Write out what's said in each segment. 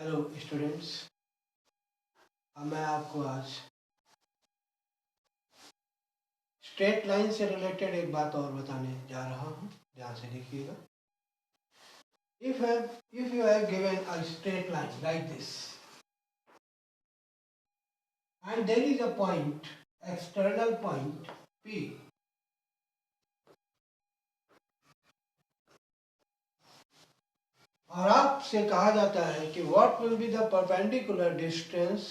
Hello students. अब मैं आपको आज स्ट्रेट लाइन से रिलेटेड एक बात और बताने जा रहा हूँ। ध्यान से देखिएगा। If you have given a straight line like this and there is a point, external point P, और आपसे कहा जाता है कि what will be the perpendicular distance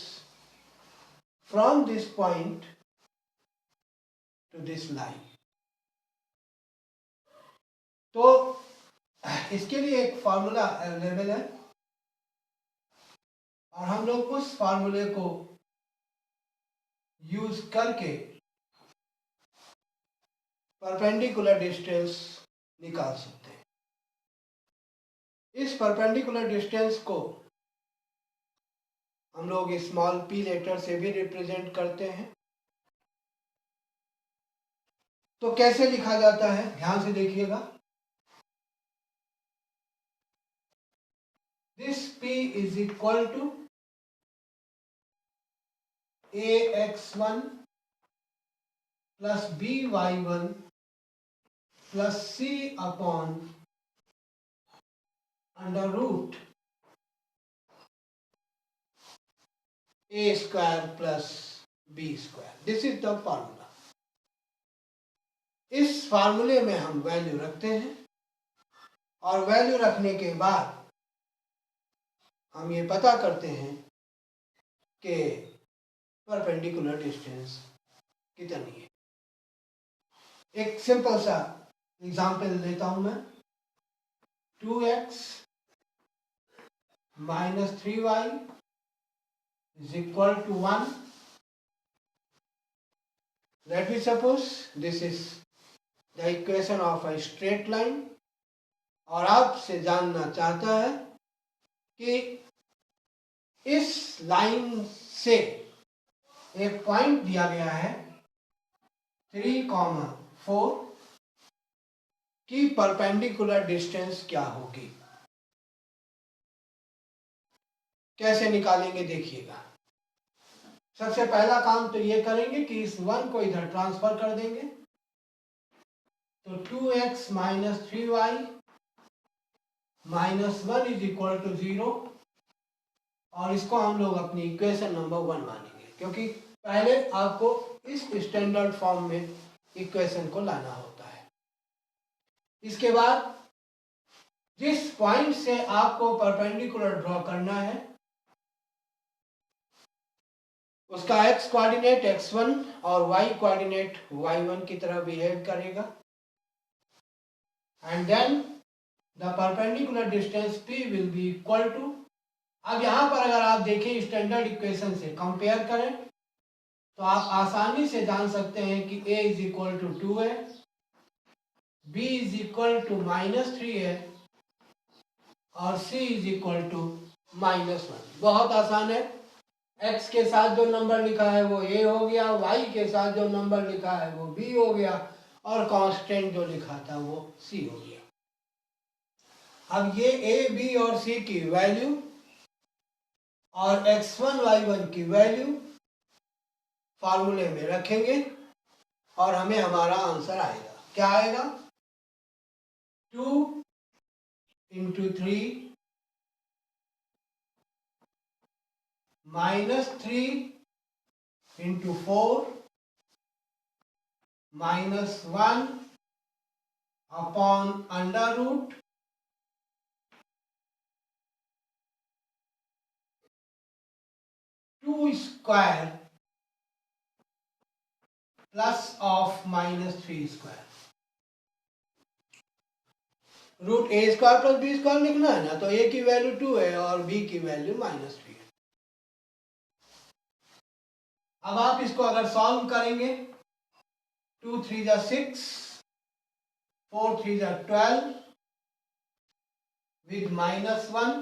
from this point to this line. तो इसके लिए एक फार्मूला अवेलेबल है और हम लोग उस फार्मूले को यूज करके परपेंडिकुलर डिस्टेंस निकाल सकते हैं। इस परपेंडिकुलर डिस्टेंस को हम लोग स्मॉल p लेटर से भी रिप्रेजेंट करते हैं। तो कैसे लिखा जाता है, ध्यान से देखिएगा। This p is equal to ax1 plus by1 plus c upon under root a square plus b square. This is the formula. इस फार्मूले में हम वैल्यू रखते हैं और वैल्यू रखने के बाद हम ये पता करते हैं कि परपेंडिकुलर डिस्टेंस कितनी है। एक सिंपल सा एग्जाम्पल लेता हूं मैं। 2x minus 3y is equal to 1. Let me suppose this is the equation of a straight line और आपसे जानना चाहता है कि इस लाइन से एक पॉइंट दिया गया है 3,4 की परपेंडिकुलर डिस्टेंस क्या होगी। कैसे निकालेंगे देखिएगा। सबसे पहला काम तो ये करेंगे कि इस 1 को इधर ट्रांसफर कर देंगे। तो 2x minus 3y minus 1 is equal to 0 और इसको हम लोग अपनी इक्वेशन नंबर 1 मानेंगे, क्योंकि पहले आपको इस स्टैंडर्ड फॉर्म में इक्वेशन को लाना होता है। इसके बाद जिस पॉइंट से आपको परपेंडिकुलर ड्रॉ करना है उसका x कोऑर्डिनेट x1 और y कोऑर्डिनेट y1 की तरह बिहेव करेगा and then the perpendicular distance p will be equal to. अब यहाँ पर अगर आप देखें स्टैंडर्ड इक्वेशन से कंपेयर करें तो आप आसानी से जान सकते हैं कि a इज इक्वल टू 2 है, b इज इक्वल टू -3 है और c इज इक्वल टू -1। बहुत आसान है। x के साथ जो नंबर लिखा है वो a हो गया, y के साथ जो नंबर लिखा है वो b हो गया और कांस्टेंट जो लिखा था वो c हो गया। अब ये a, b और c की वैल्यू और x1 y1 की वैल्यू फार्मूले में रखेंगे और हमें हमारा आंसर आएगा। क्या आएगा? 2 into 3 minus 3 into 4 minus 1 upon under root 2 square plus of -3 square. Root a square plus b square लिखना है ना, तो a की वैल्यू 2 है और b की वैल्यू -3 है। अब आप इसको अगर सॉल्व करेंगे 2 3 जा 6, 4 3 जा 12 with -1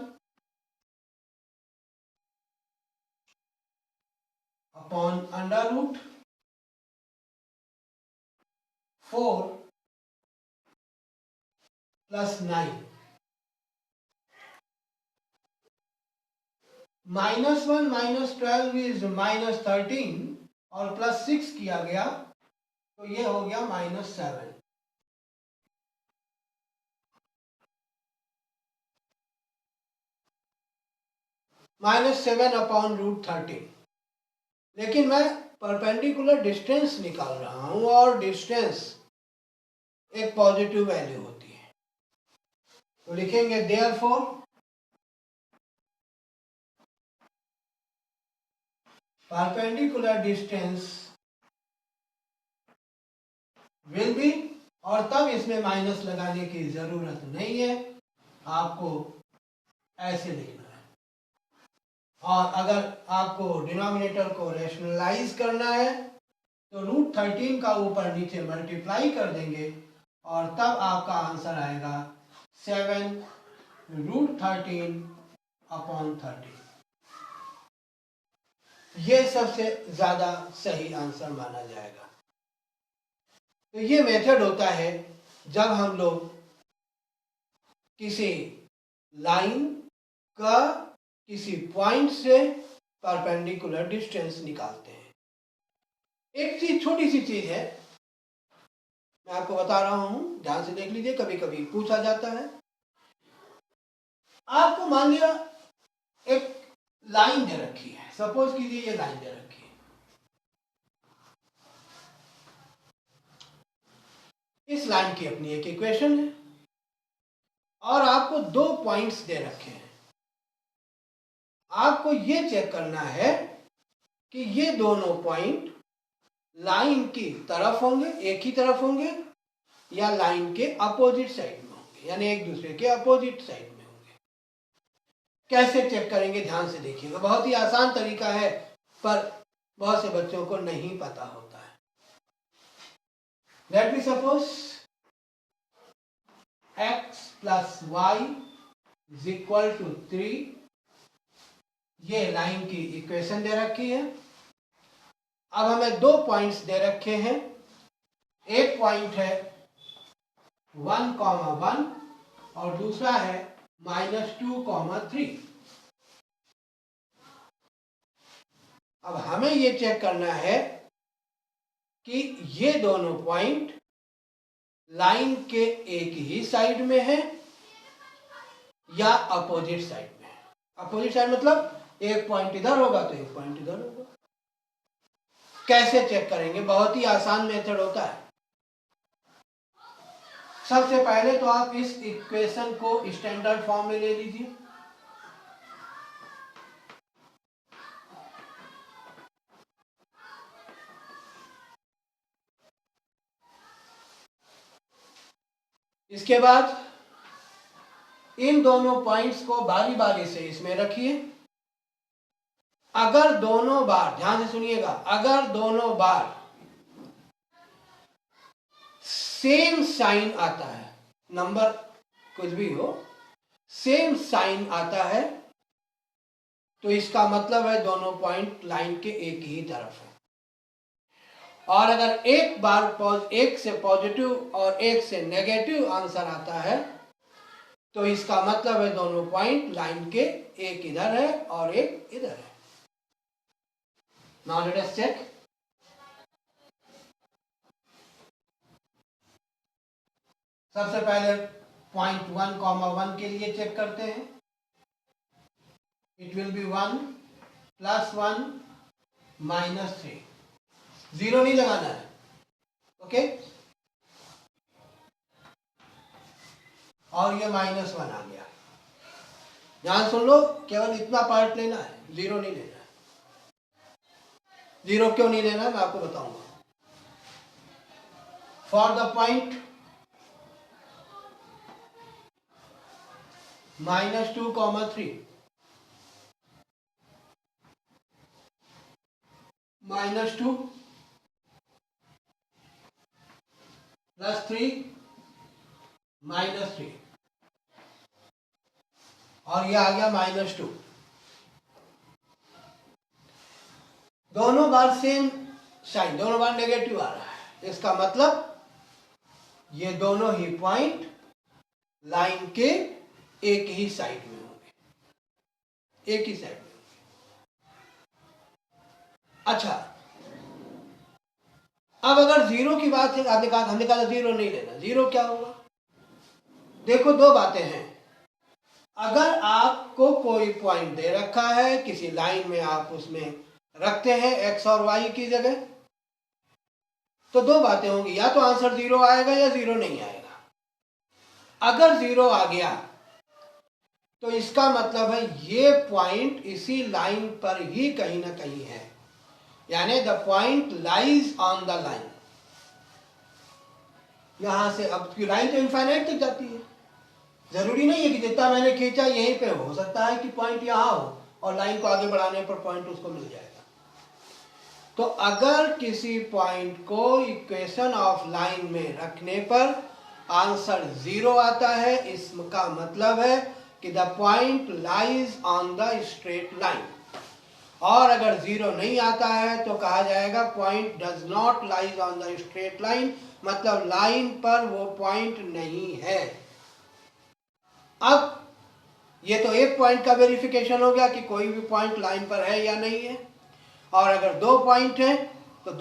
upon under root 4 plus 9। -1 -12 is -13 और +6 किया गया तो ये हो गया -7। -7/√13। लेकिन मैं परपेंडिकुलर डिस्टेंस निकाल रहा हूं और डिस्टेंस एक पॉजिटिव वैल्यू होती है, तो लिखेंगे therefore perpendicular distance will be, और तब इसमें माइनस लगाने की जरूरत नहीं है, आपको ऐसे लिखना है। और अगर आपको डिनोमिनेटर को रैशनलाइज करना है तो √13 का ऊपर नीचे मल्टीप्लाई कर देंगे और तब आपका आंसर आएगा 7√13/30। ये सबसे ज्यादा सही आंसर माना जाएगा। तो ये मेथड होता है जब हम लोग किसी लाइन का किसी पॉइंट से परपेंडिकुलर डिस्टेंस निकालते हैं। एक चीज, छोटी सी चीज है, मैं आपको बता रहा हूं, ध्यान से देख लीजिए, कभी कभी पूछा जाता है। आपको मान लिया एक लाइन दे रखी है, सपोज कीजिए ये लाइन दे रखी है, इस लाइन की अपनी एक इक्वेशन है और आपको 2 पॉइंट्स दे रखे हैं। आपको ये चेक करना है कि ये दोनों पॉइंट लाइन की तरफ होंगे, एक ही तरफ होंगे, या लाइन के अपोजिट साइड में होंगे, यानी एक दूसरे के अपोजिट साइड में होंगे। कैसे चेक करेंगे, ध्यान से देखिएगा। बहुत ही आसान तरीका है पर बहुत से बच्चों को नहीं पता होता है। Let me suppose x + y = 3, ये लाइन की इक्वेशन दे रखी है। अब हमें 2 पॉइंट्स दे रखे हैं। एक पॉइंट है 1,1 और दूसरा है -2,3। अब हमें ये चेक करना है कि ये दोनों पॉइंट लाइन के एक ही साइड में है या अपोजिट साइड में है। अपोजिट साइड मतलब एक पॉइंट इधर होगा तो एक पॉइंट इधर होगा। कैसे चेक करेंगे, बहुत ही आसान मेथड होता है। सबसे पहले तो आप इस इक्वेशन को स्टैंडर्ड फॉर्म में ले लीजिए। इसके बाद इन दोनों पॉइंट्स को बारी बारी से इसमें रखिए। अगर दोनों बार, ध्यान से सुनिएगा, अगर दोनों बार सेम साइन आता है, नंबर कुछ भी हो, सेम साइन आता है, तो इसका मतलब है दोनों पॉइंट लाइन के एक ही तरफ है। और अगर एक बार एक से पॉजिटिव और एक से नेगेटिव आंसर आता है तो इसका मतलब है दोनों पॉइंट लाइन के एक इधर है और एक इधर है। Now let us check. सबसे पहले पॉइंट 1,1 के लिए चेक करते हैं। It will be 1 + 1 -3। 0 नहीं लगाना है, ओके। और ये -1 आ गया। ध्यान सुन लो, केवल इतना पार्ट लेना है, 0 नहीं लेना है। 0 क्यों नहीं लेना है मैं आपको बताऊंगा। फॉर द पॉइंट -2,3 -2 + 3 -3 और ये आ गया -2। दोनों बार सेम साइन, दोनों बार नेगेटिव आ रहा है। इसका मतलब ये दोनों ही पॉइंट लाइन के एक ही साइड में होंगे, एक ही साइड में। अच्छा, अब अगर जीरो की बात है, हमने कहा जीरो नहीं लेना, जीरो क्या होगा? देखो दो बातें हैं। अगर आपको कोई पॉइंट दे रखा है किसी लाइन में, आप उसमें रखते हैं एक्स और वाई की जगह, तो दो बातें होंगी, या तो आंसर जीरो आएगा या जीरो नहीं आएगा। अगर जीरो आ गया तो इसका मतलब है ये पॉइंट इसी लाइन पर ही कहीं ना कहीं है, यानी the point lies on the line. यहां से अब की लाइन तो इनफाइनाइट तक जाती है, जरूरी नहीं है कि जितना मैंने खींचा यहीं पे हो सकता है कि पॉइंट यहां हो और लाइन को आगे बढ़ाने पर पॉइंट उसको मिल जाएगा। तो अगर किसी पॉइंट को इक्वेशन ऑफ लाइन में रखने पर आंसर जीरो आता है, इसका मतलब है कि the point lies on the straight line. और अगर जीरो नहीं आता है तो कहा जाएगा point does not lies on the straight line, मतलब लाइन पर वो पॉइंट नहीं है। अब ये तो एक पॉइंट का वेरिफिकेशन हो गया कि कोई भी पॉइंट लाइन पर है या नहीं है। और अगर दो पॉइंट है